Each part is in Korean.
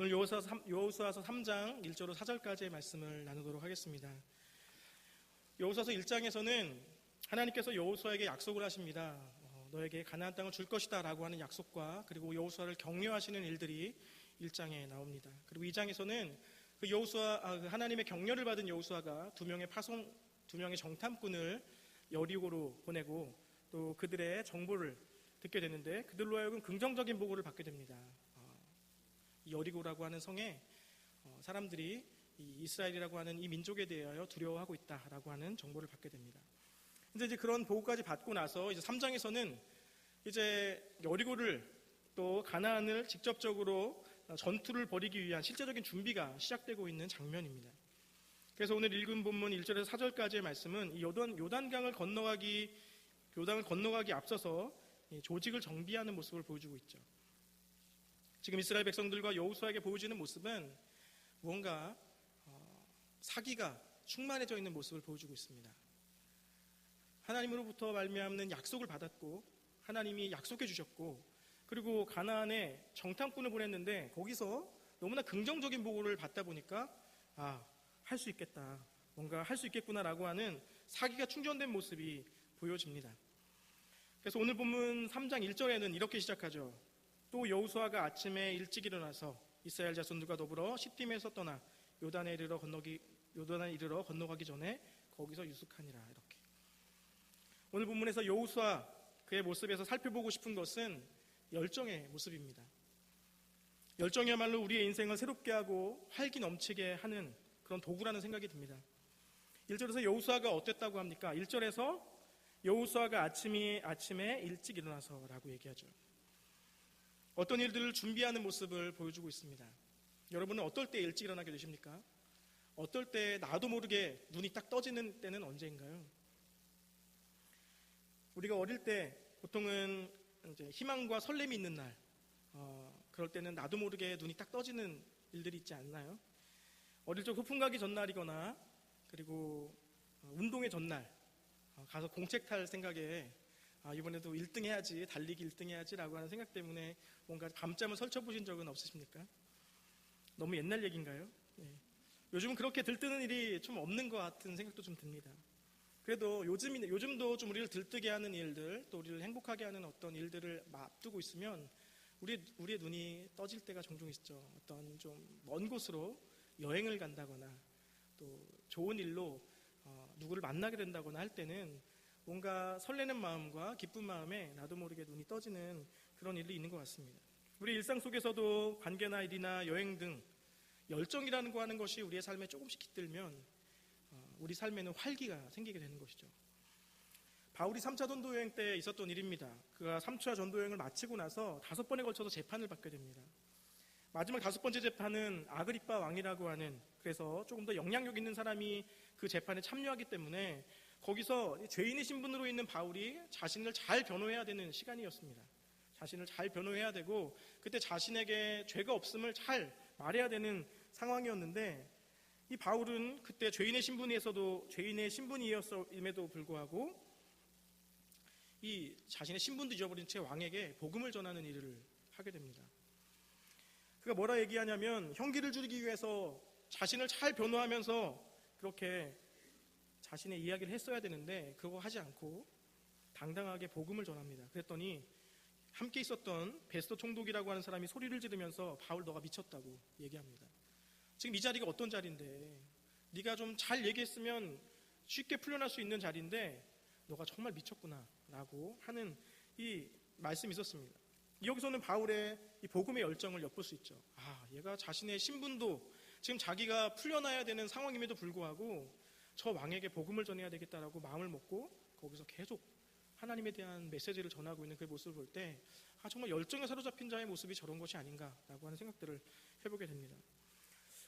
오늘 여호수아서 3장 1절로 4절까지의 말씀을 나누도록 하겠습니다. 여호수아서 1장에서는 하나님께서 여호수아에게 약속을 하십니다. 너에게 가나안 땅을 줄 것이다 라고 하는 약속과 그리고 여호수아를 격려하시는 일들이 1장에 나옵니다. 그리고 2장에서는 하나님의 격려를 받은 여호수아가 두 명의 정탐꾼을 여리고로 보내고 또 그들의 정보를 듣게 되는데 그들로 하여금 긍정적인 보고를 받게 됩니다. 여리고라고 하는 성에 사람들이 이스라엘이라고 하는 이 민족에 대하여 두려워하고 있다라고 하는 정보를 받게 됩니다. 이제 그런 보고까지 받고 나서 이제 3장에서는 이제 여리고를 또 가나안을 직접적으로 전투를 벌이기 위한 실제적인 준비가 시작되고 있는 장면입니다. 그래서 오늘 읽은 본문 1절에서 4절까지의 말씀은 이 요단강을 건너가기 앞서서 조직을 정비하는 모습을 보여주고 있죠. 지금 이스라엘 백성들과 여호수아에게 보여지는 모습은 무언가 사기가 충만해져 있는 모습을 보여주고 있습니다. 하나님으로부터 말미암는 약속을 받았고 하나님이 약속해 주셨고 그리고 가나안에 정탐꾼을 보냈는데 거기서 너무나 긍정적인 보고를 받다 보니까 할 수 있겠다, 뭔가 할 수 있겠구나라고 하는 사기가 충전된 모습이 보여집니다. 그래서 오늘 본문 3장 1절에는 이렇게 시작하죠. 또 여호수아가 아침에 일찍 일어나서 이스라엘 자손들과 더불어 시팀에서 떠나 요단에 이르러 건너가기 전에 거기서 유숙하니라. 이렇게 오늘 본문에서 여호수아 그의 모습에서 살펴보고 싶은 것은 열정의 모습입니다. 열정이야말로 우리의 인생을 새롭게 하고 활기 넘치게 하는 그런 도구라는 생각이 듭니다. 1절에서 여호수아가 어땠다고 합니까? 1절에서 여호수아가 아침에 일찍 일어나서 라고 얘기하죠. 어떤 일들을 준비하는 모습을 보여주고 있습니다. 여러분은 어떨 때 일찍 일어나게 되십니까? 어떨 때 나도 모르게 눈이 딱 떠지는 때는 언제인가요? 우리가 어릴 때 보통은 이제 희망과 설렘이 있는 날, 그럴 때는 나도 모르게 눈이 딱 떠지는 일들이 있지 않나요? 어릴 적 소풍 가기 전날이거나 그리고 운동의 전날 가서 공책 탈 생각에 이번에도 1등 해야지, 달리기 1등 해야지 라고 하는 생각 때문에 뭔가 밤잠을 설쳐보신 적은 없으십니까? 너무 옛날 얘기인가요? 네. 요즘은 그렇게 들뜨는 일이 좀 없는 것 같은 생각도 좀 듭니다. 그래도 요즘도 좀 우리를 들뜨게 하는 일들, 또 우리를 행복하게 하는 어떤 일들을 앞두고 있으면 우리의 눈이 떠질 때가 종종 있죠. 어떤 좀 먼 곳으로 여행을 간다거나 또 좋은 일로 누구를 만나게 된다거나 할 때는 뭔가 설레는 마음과 기쁜 마음에 나도 모르게 눈이 떠지는 그런 일이 있는 것 같습니다. 우리 일상 속에서도 관계나 일이나 여행 등 열정이라는 거 하는 것이 우리의 삶에 조금씩 깃들면 우리 삶에는 활기가 생기게 되는 것이죠. 바울이 3차 전도 여행 때 있었던 일입니다. 그가 3차 전도 여행을 마치고 나서 5번에 걸쳐서 재판을 받게 됩니다. 마지막 5번째 재판은 아그리빠 왕이라고 하는, 그래서 조금 더 영향력 있는 사람이 그 재판에 참여하기 때문에 거기서 죄인의 신분으로 있는 바울이 자신을 잘 변호해야 되는 시간이었습니다. 자신을 잘 변호해야 되고 그때 자신에게 죄가 없음을 잘 말해야 되는 상황이었는데 이 바울은 그때 죄인의 신분이었음에도 불구하고 이 자신의 신분도 잊어버린 채 왕에게 복음을 전하는 일을 하게 됩니다. 그가 뭐라 얘기하냐면 형기를 줄이기 위해서 자신을 잘 변호하면서 그렇게 자신의 이야기를 했어야 되는데 그거 하지 않고 당당하게 복음을 전합니다. 그랬더니 함께 있었던 베스토 총독이라고 하는 사람이 소리를 지르면서 바울 너가 미쳤다고 얘기합니다. 지금 이 자리가 어떤 자리인데 네가 좀 잘 얘기했으면 쉽게 풀려날 수 있는 자리인데 너가 정말 미쳤구나 라고 하는 이 말씀이 있었습니다. 여기서는 바울의 이 복음의 열정을 엿볼 수 있죠. 얘가 자신의 신분도 지금 자기가 풀려나야 되는 상황임에도 불구하고 저 왕에게 복음을 전해야 되겠다라고 마음을 먹고 거기서 계속 하나님에 대한 메시지를 전하고 있는 그 모습을 볼 때 정말 열정에 사로잡힌 자의 모습이 저런 것이 아닌가라고 하는 생각들을 해보게 됩니다.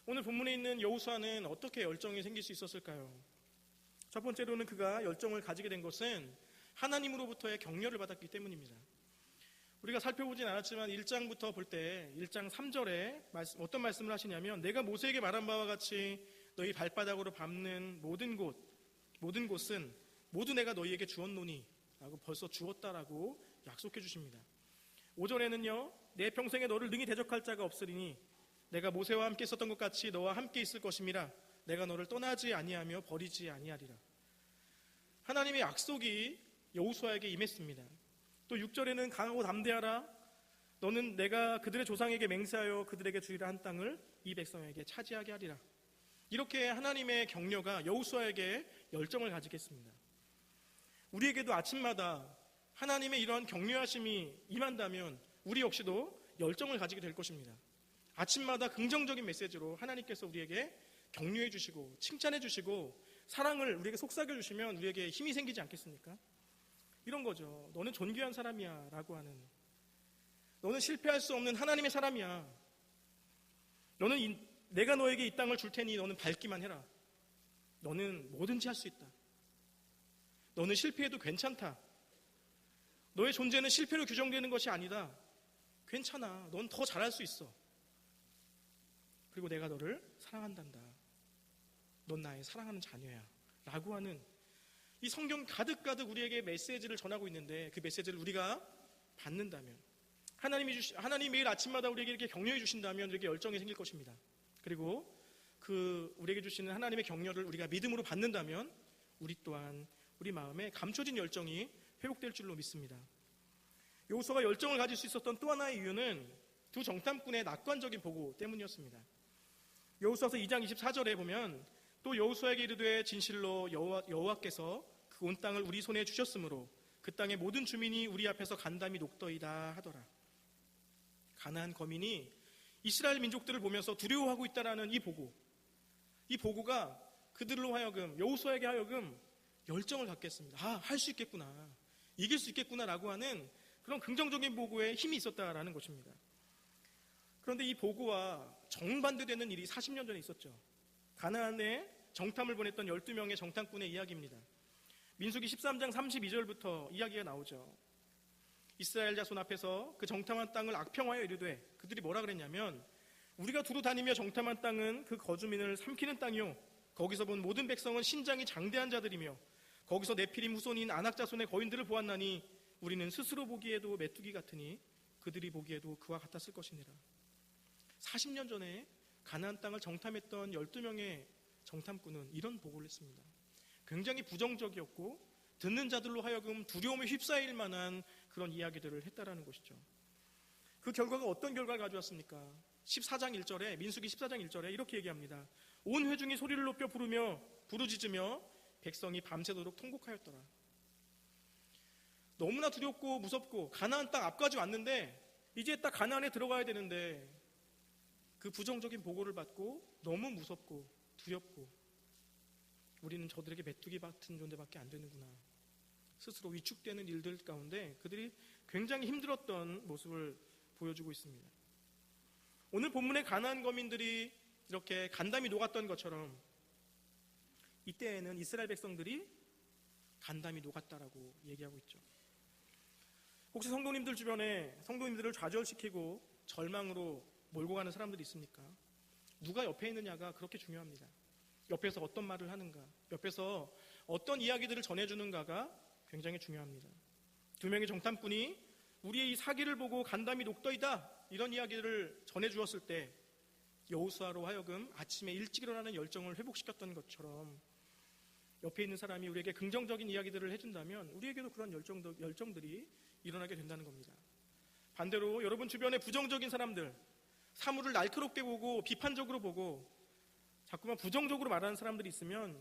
오늘 본문에 있는 여호수아는 어떻게 열정이 생길 수 있었을까요? 첫 번째로는 그가 열정을 가지게 된 것은 하나님으로부터의 격려를 받았기 때문입니다. 우리가 살펴보진 않았지만 1장부터 볼 때 1장 3절에 어떤 말씀을 하시냐면 내가 모세에게 말한 바와 같이 너희 발바닥으로 밟는 모든 곳은 모두 내가 너희에게 주었노니 라고 벌써 주었다라고 약속해 주십니다. 5절에는요 내 평생에 너를 능히 대적할 자가 없으리니 내가 모세와 함께 있었던 것 같이 너와 함께 있을 것임이라. 내가 너를 떠나지 아니하며 버리지 아니하리라. 하나님의 약속이 여호수아에게 임했습니다. 또 6절에는 강하고 담대하라. 너는 내가 그들의 조상에게 맹세하여 그들에게 주리라 한 땅을 이 백성에게 차지하게 하리라. 이렇게 하나님의 격려가 여호수아에게 열정을 가지겠습니다. 우리에게도 아침마다 하나님의 이러한 격려하심이 임한다면 우리 역시도 열정을 가지게 될 것입니다. 아침마다 긍정적인 메시지로 하나님께서 우리에게 격려해 주시고 칭찬해 주시고 사랑을 우리에게 속삭여 주시면 우리에게 힘이 생기지 않겠습니까? 이런 거죠. 너는 존귀한 사람이야 라고 하는, 너는 실패할 수 없는 하나님의 사람이야. 내가 너에게 이 땅을 줄 테니 너는 밟기만 해라. 너는 뭐든지 할 수 있다. 너는 실패해도 괜찮다. 너의 존재는 실패로 규정되는 것이 아니다. 괜찮아. 넌 더 잘할 수 있어. 그리고 내가 너를 사랑한단다. 넌 나의 사랑하는 자녀야 라고 하는 이 성경 가득가득 우리에게 메시지를 전하고 있는데, 그 메시지를 우리가 받는다면, 하나님이 매일 아침마다 우리에게 이렇게 격려해 주신다면 우리에게 열정이 생길 것입니다. 그리고 그 우리에게 주시는 하나님의 격려를 우리가 믿음으로 받는다면 우리 또한 우리 마음에 감춰진 열정이 회복될 줄로 믿습니다. 여호수아가 열정을 가질 수 있었던 또 하나의 이유는 두 정탐꾼의 낙관적인 보고 때문이었습니다. 여호수아서 2장 24절에 보면, 또 여호수아에게 이르되 진실로 여호와께서 그 온 땅을 우리 손에 주셨으므로 그 땅의 모든 주민이 우리 앞에서 간담이 녹더이다 하더라. 가나안 거민이 이스라엘 민족들을 보면서 두려워하고 있다라는 이 보고가 그들로 하여금, 여호수아에게 하여금 열정을 갖게 했습니다. 할 수 있겠구나, 이길 수 있겠구나라고 하는 그런 긍정적인 보고에 힘이 있었다라는 것입니다. 그런데 이 보고와 정반대되는 일이 40년 전에 있었죠. 가나안에 정탐을 보냈던 12명의 정탐꾼의 이야기입니다. 민수기 13장 32절부터 이야기가 나오죠. 이스라엘 자손 앞에서 그 정탐한 땅을 악평하여 이르되, 그들이 뭐라 그랬냐면, 우리가 두루 다니며 정탐한 땅은 그 거주민을 삼키는 땅이요, 거기서 본 모든 백성은 신장이 장대한 자들이며 거기서 네피림 후손인 아낙 자손의 거인들을 보았나니 우리는 스스로 보기에도 메뚜기 같으니 그들이 보기에도 그와 같았을 것이니라. 40년 전에 가나안 땅을 정탐했던 12명의 정탐꾼은 이런 보고를 했습니다. 굉장히 부정적이었고 듣는 자들로 하여금 두려움에 휩싸일 만한 그런 이야기들을 했다라는 것이죠. 그 결과가 어떤 결과를 가져왔습니까? 14장 1절에, 민수기 14장 1절에 이렇게 얘기합니다. 온 회중이 소리를 높여 부르짖으며 백성이 밤새도록 통곡하였더라. 너무나 두렵고 무섭고, 가나안 땅 앞까지 왔는데 이제 딱 가나안에 들어가야 되는데 그 부정적인 보고를 받고 너무 무섭고 두렵고, 우리는 저들에게 메뚜기 같은 존재밖에 안 되는구나, 스스로 위축되는 일들 가운데 그들이 굉장히 힘들었던 모습을 보여주고 있습니다. 오늘 본문의 가나안 거민들이 이렇게 간담이 녹았던 것처럼 이때에는 이스라엘 백성들이 간담이 녹았다라고 얘기하고 있죠. 혹시 성도님들 주변에 성도님들을 좌절시키고 절망으로 몰고 가는 사람들이 있습니까? 누가 옆에 있느냐가 그렇게 중요합니다. 옆에서 어떤 말을 하는가, 옆에서 어떤 이야기들을 전해주는가가 굉장히 중요합니다. 두 명의 정탐꾼이 우리의 이 사기를 보고 간담이 녹더이다 이런 이야기를 전해주었을 때 여호수아로 하여금 아침에 일찍 일어나는 열정을 회복시켰던 것처럼 옆에 있는 사람이 우리에게 긍정적인 이야기들을 해준다면 우리에게도 그런 열정들이 일어나게 된다는 겁니다. 반대로 여러분 주변에 부정적인 사람들, 사물을 날카롭게 보고 비판적으로 보고 자꾸만 부정적으로 말하는 사람들이 있으면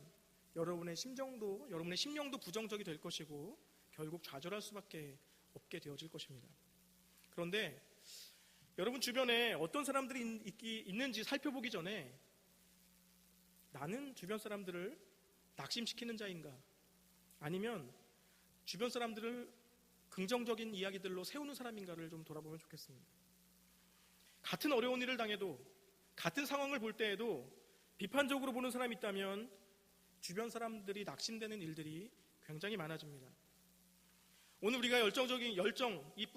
여러분의 심령도 부정적이 될 것이고 결국 좌절할 수밖에 없게 되어질 것입니다. 그런데 여러분 주변에 어떤 사람들이 있는지 살펴보기 전에 나는 주변 사람들을 낙심시키는 자인가, 아니면 주변 사람들을 긍정적인 이야기들로 세우는 사람인가를 좀 돌아보면 좋겠습니다. 같은 어려운 일을 당해도, 같은 상황을 볼 때에도 비판적으로 보는 사람이 있다면 주변 사람들이 낙심되는 일들이 굉장히 많아집니다. 오늘 우리가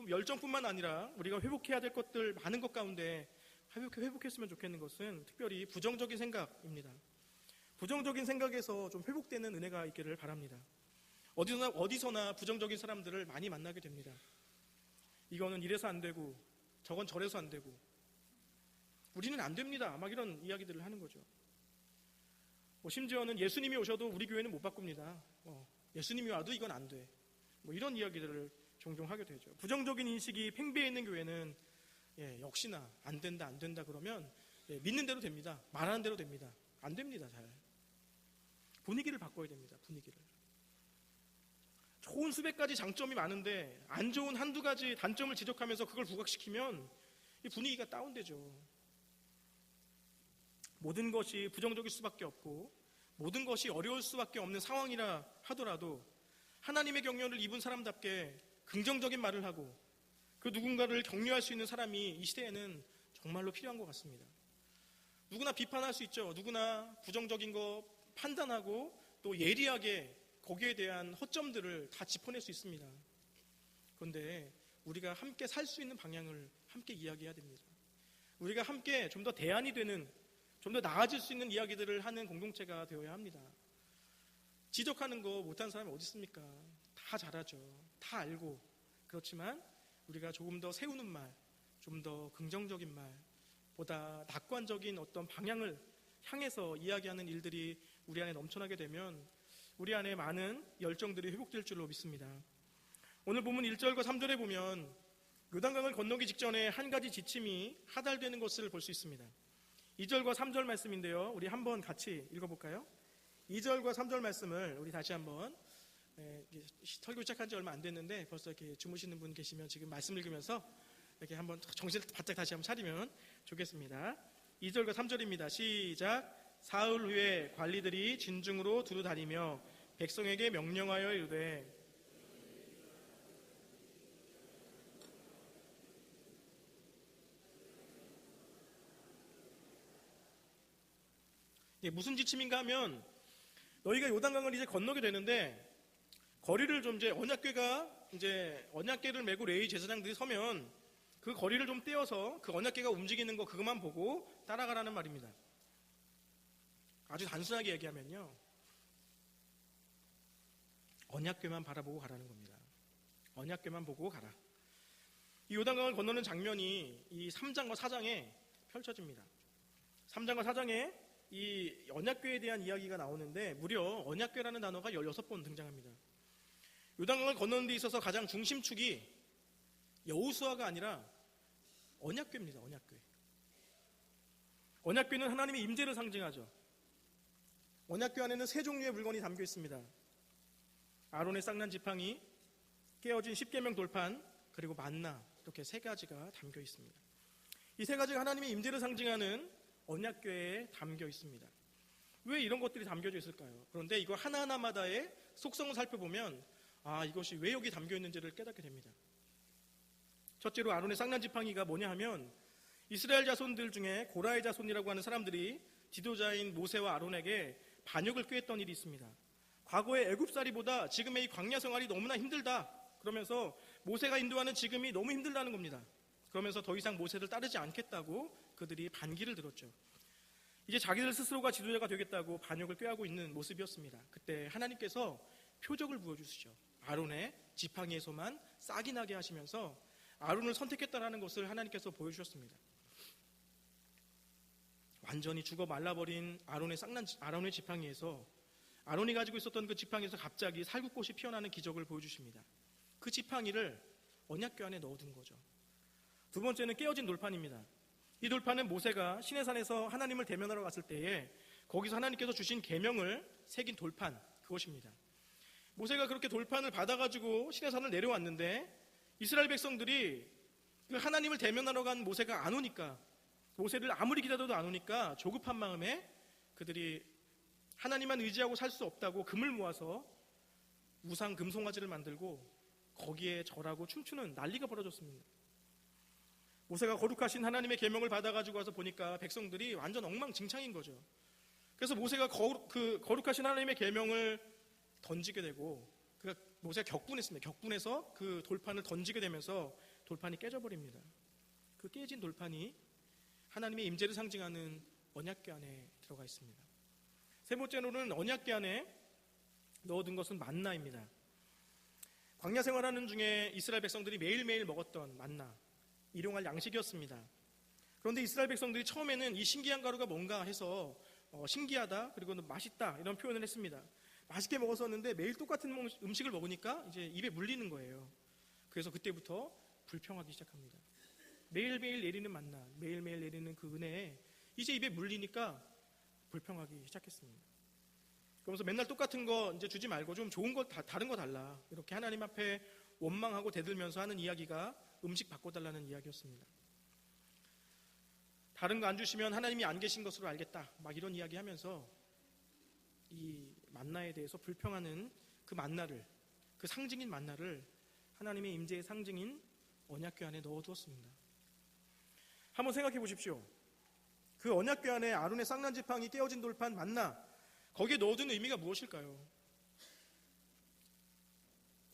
열정뿐만 아니라 우리가 회복해야 될 것들 많은 것 가운데 회복했으면 좋겠는 것은 특별히 부정적인 생각입니다. 부정적인 생각에서 좀 회복되는 은혜가 있기를 바랍니다. 어디서나 부정적인 사람들을 많이 만나게 됩니다. 이거는 이래서 안 되고 저건 저래서 안 되고, 우리는 안 됩니다. 막 이런 이야기들을 하는 거죠. 심지어는 예수님이 오셔도 우리 교회는 못 바꿉니다. 예수님이 와도 이건 안 돼. 이런 이야기들을 종종 하게 되죠. 부정적인 인식이 팽배해 있는 교회는 역시나 안 된다 그러면 믿는 대로 됩니다. 말하는 대로 됩니다. 안 됩니다. 잘. 분위기를 바꿔야 됩니다. 분위기를. 좋은 수백 가지 장점이 많은데 안 좋은 한두 가지 단점을 지적하면서 그걸 부각시키면 이 분위기가 다운되죠. 모든 것이 부정적일 수밖에 없고 모든 것이 어려울 수밖에 없는 상황이라 하더라도 하나님의 경륜을 입은 사람답게 긍정적인 말을 하고 그 누군가를 격려할 수 있는 사람이 이 시대에는 정말로 필요한 것 같습니다. 누구나 비판할 수 있죠. 누구나 부정적인 거 판단하고 또 예리하게 거기에 대한 허점들을 다 짚어낼 수 있습니다. 그런데 우리가 함께 살 수 있는 방향을 함께 이야기해야 됩니다. 우리가 함께 좀 더 대안이 되는, 좀 더 나아질 수 있는 이야기들을 하는 공동체가 되어야 합니다. 지적하는 거 못하는 사람이 어디 있습니까? 다 잘하죠. 다 알고. 그렇지만 우리가 조금 더 세우는 말, 좀 더 긍정적인 말, 보다 낙관적인 어떤 방향을 향해서 이야기하는 일들이 우리 안에 넘쳐나게 되면 우리 안에 많은 열정들이 회복될 줄로 믿습니다. 오늘 본문 1절과 3절에 보면 요단강을 건너기 직전에 한 가지 지침이 하달되는 것을 볼 수 있습니다. 2절과 3절 말씀인데요. 우리 한번 같이 읽어볼까요? 2절과 3절 말씀을 우리 다시 한번, 설교 시작한 지 얼마 안 됐는데 벌써 이렇게 주무시는 분 계시면 지금 말씀 읽으면서 이렇게 한번 정신을 바짝 다시 한번 차리면 좋겠습니다. 2절과 3절입니다. 시작. 사흘 후에 관리들이 진중으로 두루 다니며 백성에게 명령하여 이르되 무슨 지침인가 하면 너희가 요단강을 이제 건너게 되는데 거리를 좀 이제 언약궤를 메고 레위 제사장들이 서면 그 거리를 좀 떼어서 그 언약궤가 움직이는 거 그것만 보고 따라가라는 말입니다. 아주 단순하게 얘기하면요, 언약궤만 바라보고 가라는 겁니다. 언약궤만 보고 가라. 이 요단강을 건너는 장면이 이 3장과 4장에 펼쳐집니다. 3장과 4장에 이 언약궤에 대한 이야기가 나오는데 무려 언약궤라는 단어가 16번 등장합니다. 요단강을 건너는 데 있어서 가장 중심축이 여호수아가 아니라 언약궤입니다. 언약궤. 언약궤는 하나님의 임재를 상징하죠. 언약궤 안에는 세 종류의 물건이 담겨 있습니다. 아론의 쌍난 지팡이, 깨어진 십계명 돌판, 그리고 만나, 이렇게 세 가지가 담겨 있습니다. 이 세 가지가 하나님의 임재를 상징하는 언약궤에 담겨 있습니다. 왜 이런 것들이 담겨져 있을까요? 그런데 이거 하나하나마다의 속성을 살펴보면 이것이 왜 여기 담겨 있는지를 깨닫게 됩니다. 첫째로 아론의 쌍난 지팡이가 뭐냐 하면 이스라엘 자손들 중에 고라의 자손이라고 하는 사람들이 지도자인 모세와 아론에게 반역을 꾀했던 일이 있습니다. 과거의 애굽살이보다 지금의 이 광야 생활이 너무나 힘들다. 그러면서 모세가 인도하는 지금이 너무 힘들다는 겁니다. 그러면서 더 이상 모세를 따르지 않겠다고 그들이 반기를 들었죠. 이제 자기들 스스로가 지도자가 되겠다고 반역을 꾀하고 있는 모습이었습니다. 그때 하나님께서 표적을 부어주시죠. 아론의 지팡이에서만 싹이 나게 하시면서 아론을 선택했다는 것을 하나님께서 보여주셨습니다. 완전히 죽어 말라버린 아론의 지팡이에서 아론이 가지고 있었던 그 지팡이에서 갑자기 살구꽃이 피어나는 기적을 보여주십니다. 그 지팡이를 언약궤 안에 넣어둔 거죠. 두 번째는 깨어진 돌판입니다. 이 돌판은 모세가 시내산에서 하나님을 대면하러 갔을 때에 거기서 하나님께서 주신 계명을 새긴 돌판, 그것입니다. 모세가 그렇게 돌판을 받아가지고 시내산을 내려왔는데 이스라엘 백성들이 그 하나님을 대면하러 간 모세가 안 오니까, 모세를 아무리 기다려도 안 오니까 조급한 마음에 그들이 하나님만 의지하고 살 수 없다고 금을 모아서 우상 금송아지를 만들고 거기에 절하고 춤추는 난리가 벌어졌습니다. 모세가 거룩하신 하나님의 계명을 받아가지고 와서 보니까 백성들이 완전 엉망진창인 거죠. 그래서 모세가 그 거룩하신 하나님의 계명을 던지게 되고 모세가 격분했습니다. 격분해서 그 돌판을 던지게 되면서 돌판이 깨져버립니다. 그 깨진 돌판이 하나님의 임재를 상징하는 언약궤 안에 들어가 있습니다. 세 번째로는 언약궤 안에 넣어둔 것은 만나입니다. 광야 생활하는 중에 이스라엘 백성들이 매일매일 먹었던 만나, 일용할 양식이었습니다. 그런데 이스라엘 백성들이 처음에는 이 신기한 가루가 뭔가 해서 신기하다, 그리고 맛있다 이런 표현을 했습니다. 맛있게 먹었었는데 매일 똑같은 음식을 먹으니까 이제 입에 물리는 거예요. 그래서 그때부터 불평하기 시작합니다. 매일매일 내리는 만나, 매일매일 내리는 그 은혜에 이제 입에 물리니까 불평하기 시작했습니다. 그러면서 맨날 똑같은 거 이제 주지 말고 좀 좋은 거 다른 거 달라, 이렇게 하나님 앞에 원망하고 대들면서 하는 이야기가 음식 바꿔달라는 이야기였습니다. 다른 거 안 주시면 하나님이 안 계신 것으로 알겠다, 막 이런 이야기 하면서 이 만나에 대해서 불평하는 그 만나를, 그 상징인 만나를 하나님의 임재의 상징인 언약궤 안에 넣어두었습니다. 한번 생각해 보십시오. 그 언약궤 안에 아론의 쌍난 지팡이, 깨어진 돌판, 만나, 거기에 넣어둔 의미가 무엇일까요?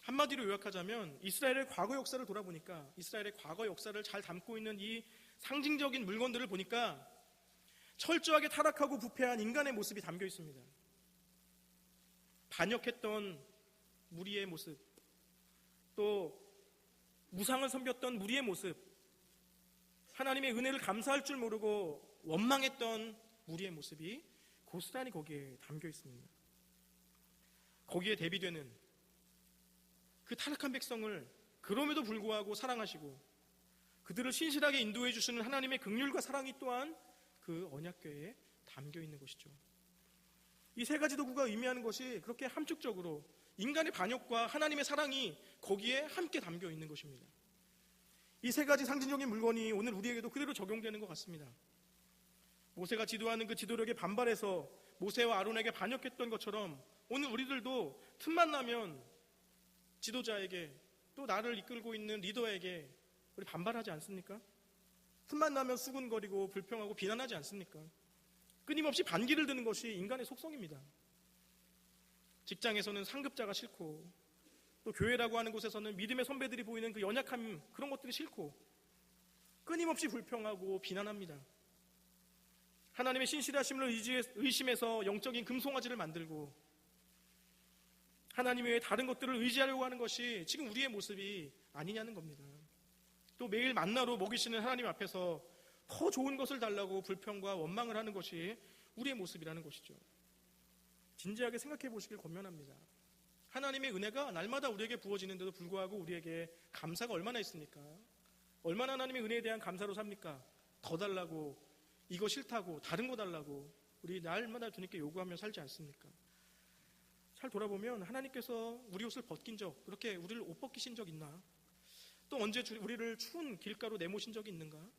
한마디로 요약하자면 이스라엘의 과거 역사를 돌아보니까, 이스라엘의 과거 역사를 잘 담고 있는 이 상징적인 물건들을 보니까 철저하게 타락하고 부패한 인간의 모습이 담겨 있습니다. 반역했던 무리의 모습, 또 무상을 섬겼던 무리의 모습, 하나님의 은혜를 감사할 줄 모르고 원망했던 무리의 모습이 고스란히 거기에 담겨 있습니다. 거기에 대비되는 그 타락한 백성을 그럼에도 불구하고 사랑하시고 그들을 신실하게 인도해 주시는 하나님의 긍휼과 사랑이 또한 그 언약궤에 담겨 있는 것이죠. 이 세 가지 도구가 의미하는 것이 그렇게 함축적으로 인간의 반역과 하나님의 사랑이 거기에 함께 담겨 있는 것입니다. 이 세 가지 상징적인 물건이 오늘 우리에게도 그대로 적용되는 것 같습니다. 모세가 지도하는 그 지도력에 반발해서 모세와 아론에게 반역했던 것처럼 오늘 우리들도 틈만 나면 지도자에게, 또 나를 이끌고 있는 리더에게 우리 반발하지 않습니까? 틈만 나면 수군거리고 불평하고 비난하지 않습니까? 끊임없이 반기를 드는 것이 인간의 속성입니다. 직장에서는 상급자가 싫고, 또 교회라고 하는 곳에서는 믿음의 선배들이 보이는 그 연약함, 그런 것들이 싫고 끊임없이 불평하고 비난합니다. 하나님의 신실하심을 의심해서 영적인 금송아지를 만들고 하나님 외에 다른 것들을 의지하려고 하는 것이 지금 우리의 모습이 아니냐는 겁니다. 또 매일 만나로 먹이시는 하나님 앞에서 더 좋은 것을 달라고 불평과 원망을 하는 것이 우리의 모습이라는 것이죠. 진지하게 생각해 보시길 권면합니다. 하나님의 은혜가 날마다 우리에게 부어지는데도 불구하고 우리에게 감사가 얼마나 있습니까? 얼마나 하나님의 은혜에 대한 감사로 삽니까? 더 달라고, 이거 싫다고, 다른 거 달라고 우리 날마다 주님께 요구하며 살지 않습니까? 잘 돌아보면 하나님께서 우리 옷을 벗긴 적, 그렇게 우리를 옷 벗기신 적 있나? 또 언제 우리를 추운 길가로 내모신 적이 있는가?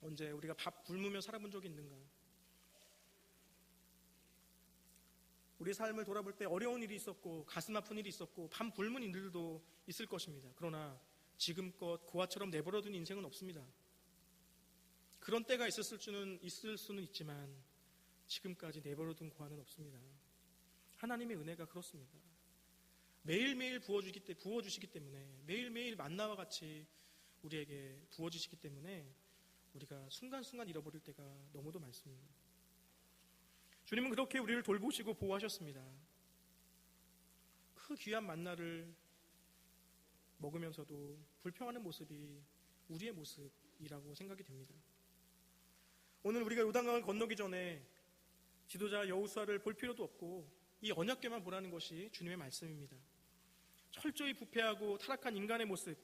언제 우리가 밥 굶으며 살아본 적이 있는가? 우리 삶을 돌아볼 때 어려운 일이 있었고 가슴 아픈 일이 있었고 밤 굶은 일들도 있을 것입니다. 그러나 지금껏 고아처럼 내버려둔 인생은 없습니다. 그런 때가 있을 수는 있지만 지금까지 내버려둔 고아는 없습니다. 하나님의 은혜가 그렇습니다. 매일매일 부어주시기 때문에, 매일매일 만나와 같이 우리에게 부어주시기 때문에 우리가 순간순간 잃어버릴 때가 너무도 많습니다. 주님은 그렇게 우리를 돌보시고 보호하셨습니다. 그 귀한 만나를 먹으면서도 불평하는 모습이 우리의 모습이라고 생각이 됩니다. 오늘 우리가 요단강을 건너기 전에 지도자 여호수아를 볼 필요도 없고 이 언약궤만 보라는 것이 주님의 말씀입니다. 철저히 부패하고 타락한 인간의 모습,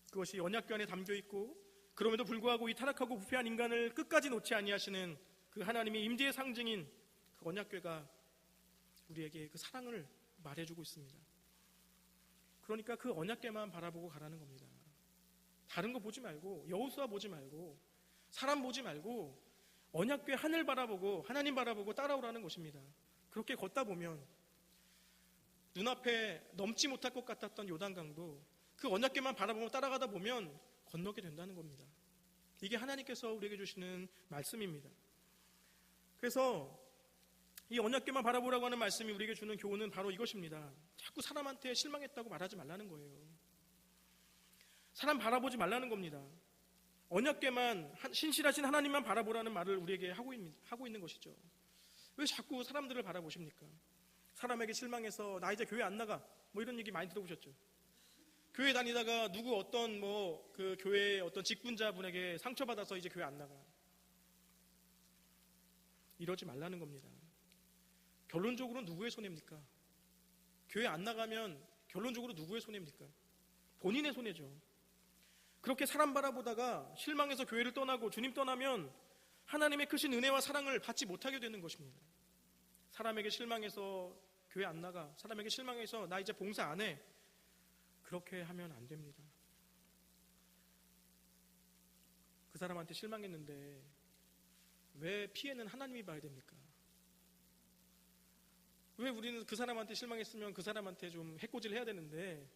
그것이 언약궤 안에 담겨있고 그럼에도 불구하고 이 타락하고 부패한 인간을 끝까지 놓지 아니하시는 그 하나님의 임재의 상징인 그 언약궤가 우리에게 그 사랑을 말해주고 있습니다. 그러니까 그 언약궤만 바라보고 가라는 겁니다. 다른 거 보지 말고, 여호수아 보지 말고, 사람 보지 말고 언약궤 하늘 바라보고 하나님 바라보고 따라오라는 것입니다. 그렇게 걷다 보면 눈앞에 넘지 못할 것 같았던 요단강도 그 언약궤만 바라보고 따라가다 보면 건너게 된다는 겁니다. 이게 하나님께서 우리에게 주시는 말씀입니다. 그래서 이 언약궤만 바라보라고 하는 말씀이 우리에게 주는 교훈은 바로 이것입니다. 자꾸 사람한테 실망했다고 말하지 말라는 거예요. 사람 바라보지 말라는 겁니다. 언약궤만, 신실하신 하나님만 바라보라는 말을 우리에게 하고 있는 것이죠. 왜 자꾸 사람들을 바라보십니까? 사람에게 실망해서 나 이제 교회 안 나가, 뭐 이런 얘기 많이 들어보셨죠? 교회 다니다가 누구 어떤 그 교회의 어떤 직분자분에게 상처받아서 이제 교회 안 나가. 이러지 말라는 겁니다. 결론적으로 누구의 손해입니까? 교회 안 나가면 결론적으로 누구의 손해입니까? 본인의 손해죠. 그렇게 사람 바라보다가 실망해서 교회를 떠나고 주님 떠나면 하나님의 크신 은혜와 사랑을 받지 못하게 되는 것입니다. 사람에게 실망해서 교회 안 나가, 사람에게 실망해서 나 이제 봉사 안 해, 그렇게 하면 안 됩니다. 그 사람한테 실망했는데 왜 피해는 하나님이 봐야 됩니까? 왜 우리는 그 사람한테 실망했으면 그 사람한테 좀 해코지를 해야 되는데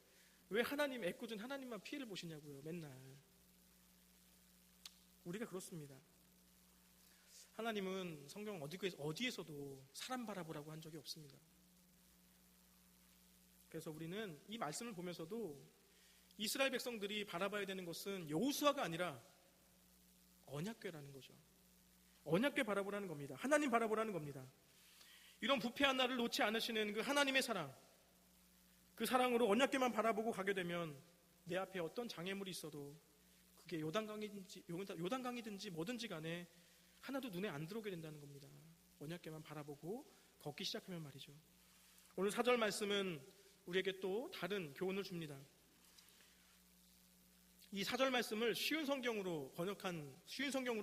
왜 하나님, 애꿎은 하나님만 피해를 보시냐고요, 맨날. 우리가 그렇습니다. 하나님은 성경 어디에서도 사람 바라보라고 한 적이 없습니다. 그래서 우리는 이 말씀을 보면서도 이스라엘 백성들이 바라봐야 되는 것은 여호수아가 아니라 언약궤라는 거죠. 언약궤 바라보라는 겁니다. 하나님 바라보라는 겁니다. 이런 부패한 나를 놓지 않으시는 그 하나님의 사랑, 그 사랑으로 언약궤만 바라보고 가게 되면 내 앞에 어떤 장애물이 있어도 그게 요단강이든지 뭐든지 간에 하나도 눈에 안 들어오게 된다는 겁니다. 언약궤만 바라보고 걷기 시작하면 말이죠. 오늘 4절 말씀은 우리에게 또 다른 교훈을 줍니다. 이 4절 말씀을 쉬운 성경으로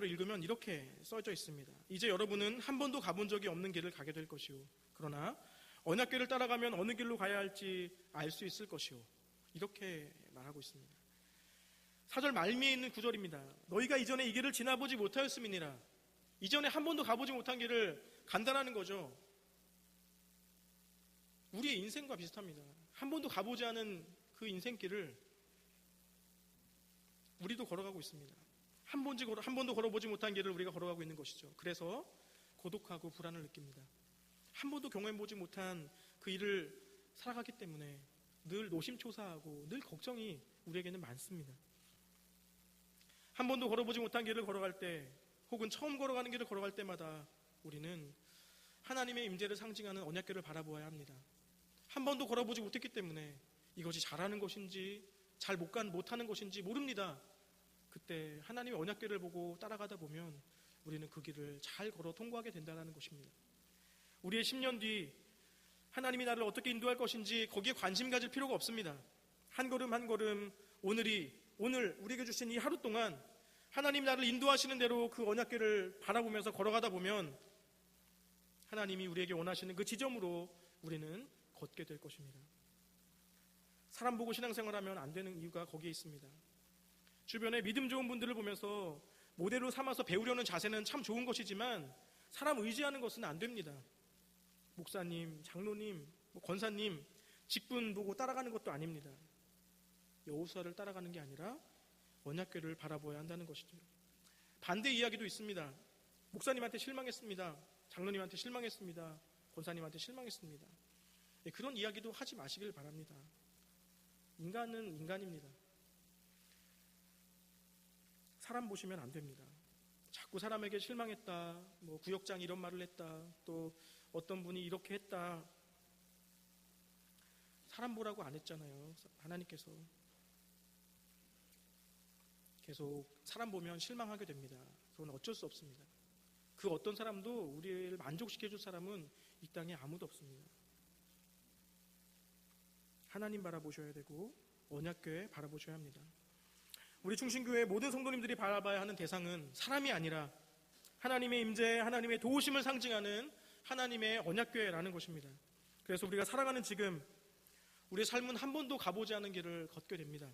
읽으면 이렇게 써져 있습니다. 이제 여러분은 한 번도 가본 적이 없는 길을 가게 될 것이요, 그러나 언약궤를 따라가면 어느 길로 가야 할지 알 수 있을 것이요, 이렇게 말하고 있습니다. 4절 말미에 있는 구절입니다. 너희가 이전에 이 길을 지나보지 못하였음이니라. 이전에 한 번도 가보지 못한 길을 간다라는 거죠. 우리의 인생과 비슷합니다. 한 번도 가보지 않은 그 인생길을 우리도 걸어가고 있습니다. 한 번도 걸어보지 못한 길을 우리가 걸어가고 있는 것이죠. 그래서 고독하고 불안을 느낍니다. 한 번도 경험해보지 못한 그 일을 살아가기 때문에 늘 노심초사하고 늘 걱정이 우리에게는 많습니다. 한 번도 걸어보지 못한 길을 걸어갈 때, 혹은 처음 걸어가는 길을 걸어갈 때마다 우리는 하나님의 임재를 상징하는 언약궤를 바라보아야 합니다. 한 번도 걸어보지 못했기 때문에 이것이 잘하는 것인지 잘 못하는 것인지 모릅니다. 그때 하나님의 언약궤를 보고 따라가다 보면 우리는 그 길을 잘 걸어 통과하게 된다는 것입니다. 우리의 10년 뒤 하나님이 나를 어떻게 인도할 것인지 거기에 관심 가질 필요가 없습니다. 한 걸음 한 걸음 오늘 우리에게 주신 이 하루 동안 하나님 나를 인도하시는 대로 그 언약궤를 바라보면서 걸어가다 보면 하나님이 우리에게 원하시는 그 지점으로 우리는 걷게 될 것입니다. 사람 보고 신앙생활하면 안 되는 이유가 거기에 있습니다. 주변에 믿음 좋은 분들을 보면서 모델로 삼아서 배우려는 자세는 참 좋은 것이지만 사람 의지하는 것은 안 됩니다. 목사님, 장로님, 권사님 직분 보고 따라가는 것도 아닙니다. 여호수아를 따라가는 게 아니라 언약궤를 바라보아야 한다는 것이죠. 반대 이야기도 있습니다. 목사님한테 실망했습니다. 장로님한테 실망했습니다. 권사님한테 실망했습니다. 그런 이야기도 하지 마시길 바랍니다. 인간은 인간입니다. 사람 보시면 안 됩니다. 자꾸 사람에게 실망했다, 구역장이 이런 말을 했다, 또 어떤 분이 이렇게 했다. 사람 보라고 안 했잖아요. 하나님께서. 계속 사람 보면 실망하게 됩니다. 그건 어쩔 수 없습니다. 그 어떤 사람도 우리를 만족시켜줄 사람은 이 땅에 아무도 없습니다. 하나님 바라보셔야 되고 언약궤 바라보셔야 합니다. 우리 충신교회 모든 성도님들이 바라봐야 하는 대상은 사람이 아니라 하나님의 임재, 하나님의 도우심을 상징하는 하나님의 언약궤라는 것입니다. 그래서 우리가 살아가는 지금 우리의 삶은 한 번도 가보지 않은 길을 걷게 됩니다.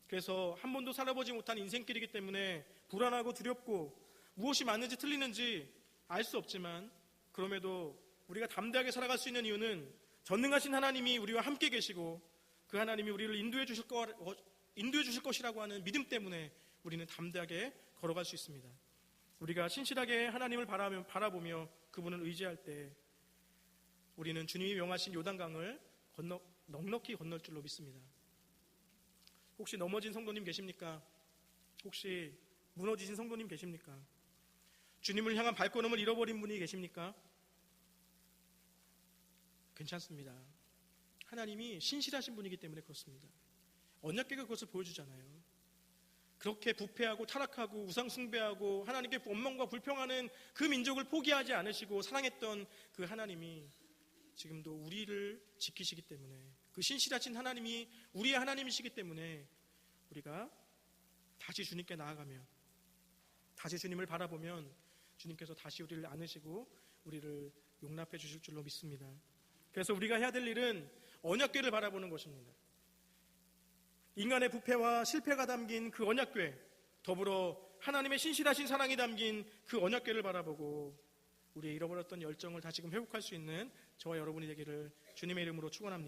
그래서 한 번도 살아보지 못한 인생길이기 때문에 불안하고 두렵고 무엇이 맞는지 틀리는지 알 수 없지만, 그럼에도 우리가 담대하게 살아갈 수 있는 이유는 전능하신 하나님이 우리와 함께 계시고 그 하나님이 우리를 인도해 주실 것이라고 하는 믿음 때문에 우리는 담대하게 걸어갈 수 있습니다. 우리가 신실하게 하나님을 바라보며 그분을 의지할 때 우리는 주님이 명하신 요단강을 넉넉히 건널 줄로 믿습니다. 혹시 넘어진 성도님 계십니까? 혹시 무너지신 성도님 계십니까? 주님을 향한 발걸음을 잃어버린 분이 계십니까? 괜찮습니다. 하나님이 신실하신 분이기 때문에 그렇습니다. 언약궤가 그것을 보여주잖아요. 그렇게 부패하고 타락하고 우상숭배하고 하나님께 원망과 불평하는 그 민족을 포기하지 않으시고 사랑했던 그 하나님이 지금도 우리를 지키시기 때문에, 그 신실하신 하나님이 우리의 하나님이시기 때문에 우리가 다시 주님께 나아가면, 다시 주님을 바라보면 주님께서 다시 우리를 안으시고 우리를 용납해 주실 줄로 믿습니다. 그래서 우리가 해야 될 일은 언약궤를 바라보는 것입니다. 인간의 부패와 실패가 담긴 그 언약궤, 더불어 하나님의 신실하신 사랑이 담긴 그 언약궤를 바라보고 우리의 잃어버렸던 열정을 다시금 회복할 수 있는 저와 여러분이 되기를 주님의 이름으로 축원합니다.